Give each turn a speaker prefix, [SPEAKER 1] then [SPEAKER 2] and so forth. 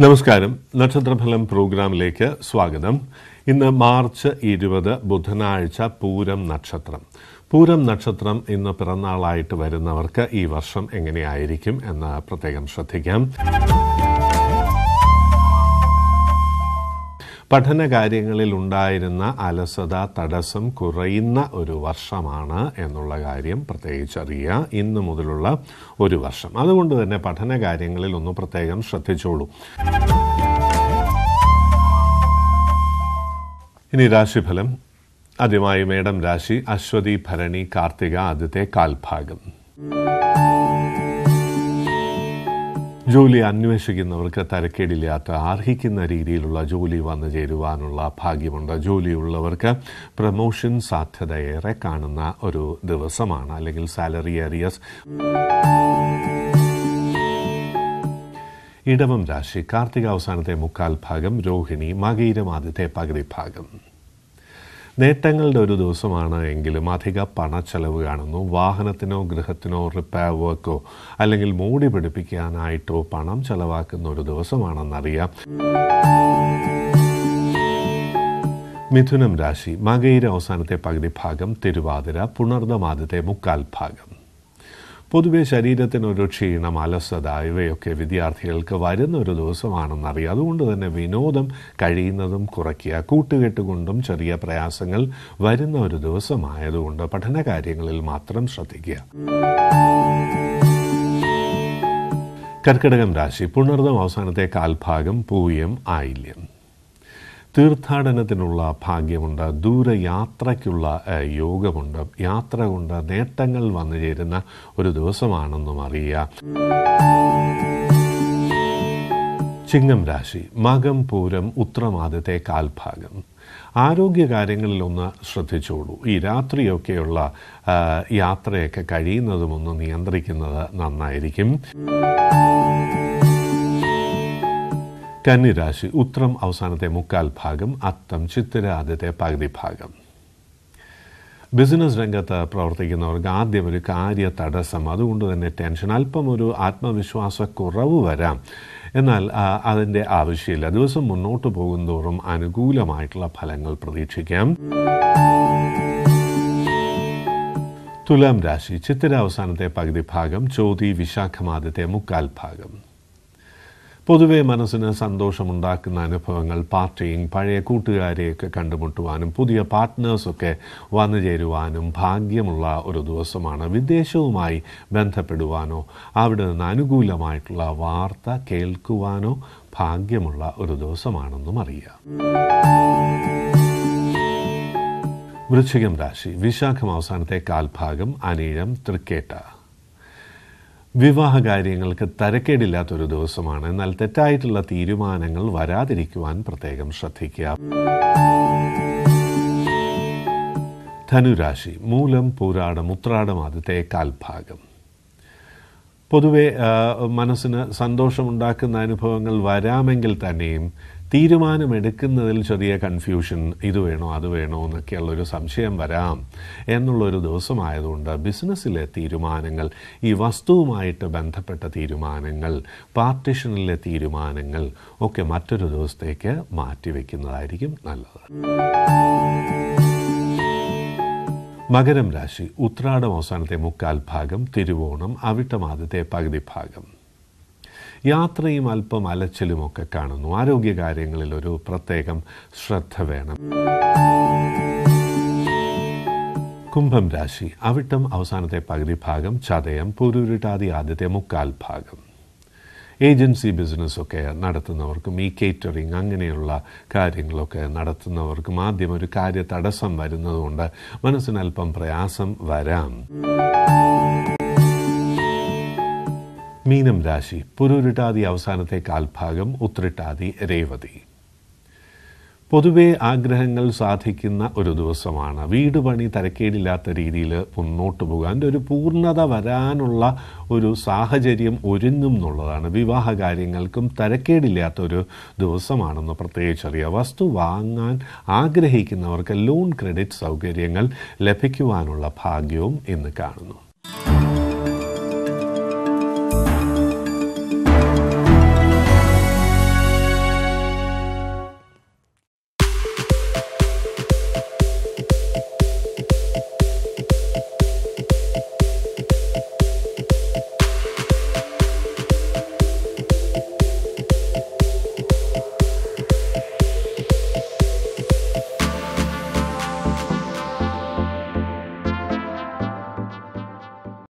[SPEAKER 1] നമസ്കാരം. നക്ഷത്രഫലം പ്രോഗ്രാമിലേക്ക് സ്വാഗതം. ഇന്ന് മാർച്ച് 20 ബുധനാഴ്ച പൂരം നക്ഷത്രം. പൂരം നക്ഷത്രം ഇന്ന് പിറന്നാളായിട്ട് വരുന്നവർക്ക് ഈ വർഷം എങ്ങനെയായിരിക്കും എന്ന് പ്രത്യേകം ശ്രദ്ധിക്കാം. പഠനകാര്യങ്ങളിൽ ഉണ്ടായിരുന്ന അലസത തടസ്സം കുറയുന്ന ഒരു വർഷമാണ് എന്നുള്ള കാര്യം പ്രത്യേകിച്ചറിയുക. ഇന്ന് മുതലുള്ള ഒരു വർഷം, അതുകൊണ്ട് തന്നെ പഠനകാര്യങ്ങളിൽ ഒന്ന് പ്രത്യേകം ശ്രദ്ധിച്ചോളൂ. ഇനി രാശിഫലം. ആദ്യമായി മേടം രാശി. അശ്വതി ഭരണി കാർത്തിക ആദ്യത്തെ കാൽഭാഗം. ജോലി അന്വേഷിക്കുന്നവർക്ക് തരക്കേടില്ലാത്ത അർഹിക്കുന്ന രീതിയിലുള്ള ജോലി വന്നു ചേരുവാനുള്ള ഭാഗ്യമുണ്ട്. ജോലിയുള്ളവർക്ക് പ്രമോഷൻ സാധ്യതയേറെ കാണുന്ന ഒരു ദിവസമാണ്, അല്ലെങ്കിൽ സാലറി ഏരിയസ്. ഇടവം രാശി. കാർത്തിക അവസാനത്തെ മുക്കാൽ ഭാഗം, രോഹിണി മകയിരം ആദ്യത്തെ പകുതി ഭാഗം. നേട്ടങ്ങളുടെ ഒരു ദിവസമാണ് എങ്കിലും അധിക പണച്ചെലവ് കാണുന്നു. വാഹനത്തിനോ ഗൃഹത്തിനോ റിപ്പയർ വർക്കോ അല്ലെങ്കിൽ മൂടി പിടിപ്പിക്കാനായിട്ടോ പണം ചെലവാക്കുന്ന ഒരു ദിവസമാണെന്നറിയാം. മിഥുനം രാശി. മകയിര അവസാനത്തെ പകുതി ഭാഗം, തിരുവാതിര പുണർദം ആദ്യത്തെ മുക്കാൽ ഭാഗം. പൊതുവെ ശരീരത്തിനൊരു ക്ഷീണം, അലസത ഇവയൊക്കെ വിദ്യാർത്ഥികൾക്ക് വരുന്ന ഒരു ദിവസമാണെന്നറിയാം. അതുകൊണ്ട് തന്നെ വിനോദം കഴിയുന്നതും കുറയ്ക്കുക. കൂട്ടുകെട്ടുകൊണ്ടും ചെറിയ പ്രയാസങ്ങൾ വരുന്ന ഒരു ദിവസമായതുകൊണ്ട് പഠനകാര്യങ്ങളിൽ മാത്രം ശ്രദ്ധിക്കുക. കർക്കിടകം രാശി. പുണർദം അവസാനത്തെ കാൽഭാഗം, പൂയം ആയില്യം. തീർത്ഥാടനത്തിനുള്ള ഭാഗ്യമുണ്ട്. ദൂരയാത്രയ്ക്കുള്ള യോഗമുണ്ട്. യാത്ര കൊണ്ട് നേട്ടങ്ങൾ വന്നു ചേരുന്ന ഒരു ദിവസമാണെന്നും അറിയുക. ചിങ്ങം രാശി. മകം പൂരം ഉത്രം ആദ്യത്തെ കാൽഭാഗം. ആരോഗ്യകാര്യങ്ങളിലൊന്ന് ശ്രദ്ധിച്ചോളൂ. ഈ രാത്രിയൊക്കെയുള്ള യാത്രയൊക്കെ കഴിയുന്നതും ഒന്ന് നിയന്ത്രിക്കുന്നത് നന്നായിരിക്കും. കന്നിരാശി. ഉത്രം അവസാനത്തെ മുക്കാൽ ഭാഗം, അത്തം ചിത്തിര ആദ്യത്തെ പകുതി ഭാഗം. ബിസിനസ് രംഗത്ത് പ്രവർത്തിക്കുന്നവർക്ക് ആദ്യം ഒരു കാര്യ തടസ്സം, അതുകൊണ്ട് തന്നെ ടെൻഷൻ, അല്പം ഒരു ആത്മവിശ്വാസക്കുറവ് വരാം. എന്നാൽ അതിൻ്റെ ആവശ്യമില്ല. ദിവസം മുന്നോട്ട് പോകുന്തോറും അനുകൂലമായിട്ടുള്ള ഫലങ്ങൾ പ്രതീക്ഷിക്കാം. തുലാം രാശി. ചിത്തിര അവസാനത്തെ പകുതി ഭാഗം, ചോതി വിശാഖം ആദ്യത്തെ മുക്കാൽ ഭാഗം. പൊതുവെ മനസ്സിന് സന്തോഷമുണ്ടാക്കുന്ന അനുഭവങ്ങൾ, പാർട്ടിയിങ്, പഴയ കൂട്ടുകാരെയൊക്കെ കണ്ടുമുട്ടുവാനും പുതിയ പാർട്ട്നേഴ്സൊക്കെ വന്നു ചേരുവാനും ഭാഗ്യമുള്ള ഒരു ദിവസമാണ്. വിദേശവുമായി ബന്ധപ്പെടുവാനോ അവിടെ നിന്ന് അനുകൂലമായിട്ടുള്ള വാർത്ത കേൾക്കുവാനോ ഭാഗ്യമുള്ള ഒരു ദിവസമാണെന്നും അറിയാം. വൃശ്ചികം രാശി. വിശാഖം അവസാനത്തെ കാൽഭാഗം, അനിഴം തൃക്കേട്ട. വിവാഹകാര്യങ്ങൾക്ക് തരക്കേടില്ലാത്തൊരു ദിവസമാണ്. എന്നാൽ തെറ്റായിട്ടുള്ള തീരുമാനങ്ങൾ വരാതിരിക്കുവാൻ പ്രത്യേകം ശ്രദ്ധിക്കുക. ധനുരാശി. മൂലം പൂരാടം ഉത്രാടം ആദ്യത്തെ കാൽഭാഗം. പൊതുവെ മനസ്സിന് സന്തോഷമുണ്ടാക്കുന്ന അനുഭവങ്ങൾ വരാമെങ്കിൽ തന്നെയും തീരുമാനമെടുക്കുന്നതിൽ ചെറിയ കൺഫ്യൂഷൻ, ഇത് വേണോ അത് വേണോ എന്നൊക്കെയുള്ളൊരു സംശയം വരാം എന്നുള്ളൊരു ദിവസമായതുകൊണ്ട് ബിസിനസ്സിലെ തീരുമാനങ്ങൾ, ഈ വസ്തുവുമായിട്ട് ബന്ധപ്പെട്ട തീരുമാനങ്ങൾ, പാർട്ടിഷനിലെ തീരുമാനങ്ങൾ ഒക്കെ മറ്റൊരു ദിവസത്തേക്ക് മാറ്റിവെക്കുന്നതായിരിക്കും നല്ലത്. മകരം രാശി. ഉത്രാടം അവസാനത്തെ മുക്കാൽ ഭാഗം, തിരുവോണം അവിട്ടം ആദ്യത്തെ പകുതി ഭാഗം. യാത്രയും അല്പം അലച്ചിലുമൊക്കെ കാണുന്നു. ആരോഗ്യകാര്യങ്ങളിൽ ഒരു പ്രത്യേകം ശ്രദ്ധ വേണം. കുംഭം രാശി. അവിട്ടം അവസാനത്തെ പകുതി ഭാഗം, ചതയം പുരുരുട്ടാതി ആദ്യത്തെ മുക്കാൽ ഭാഗം. ഏജൻസി ബിസിനസ്സൊക്കെ നടത്തുന്നവർക്കും ഈ കേറ്ററിങ് അങ്ങനെയുള്ള കാര്യങ്ങളൊക്കെ നടത്തുന്നവർക്കും ആദ്യം ഒരു കാര്യ തടസ്സം വരുന്നതുകൊണ്ട് മനസ്സിനല്പം പ്രയാസം വരാം. മീനം രാശി. പുരുരുട്ടാതി അവസാനത്തെ കാൽഭാഗം, ഉത്രട്ടാതി രേവതി. പൊതുവെ ആഗ്രഹങ്ങൾ സാധിക്കുന്ന ഒരു ദിവസമാണ്. വീട് പണി തരക്കേടില്ലാത്ത രീതിയിൽ മുന്നോട്ട് പോകാൻ ഒരു പൂർണ്ണത വരാനുള്ള ഒരു സാഹചര്യം ഒരുങ്ങും എന്നുള്ളതാണ്. വിവാഹ കാര്യങ്ങൾക്കും തരക്കേടില്ലാത്തൊരു ദിവസമാണെന്ന് പ്രത്യേകിച്ചറിയാം. വസ്തു വാങ്ങാൻ ആഗ്രഹിക്കുന്നവർക്ക് ലോൺ ക്രെഡിറ്റ് സൗകര്യങ്ങൾ ലഭിക്കുവാനുള്ള ഭാഗ്യവും ഇന്ന് കാണുന്നു.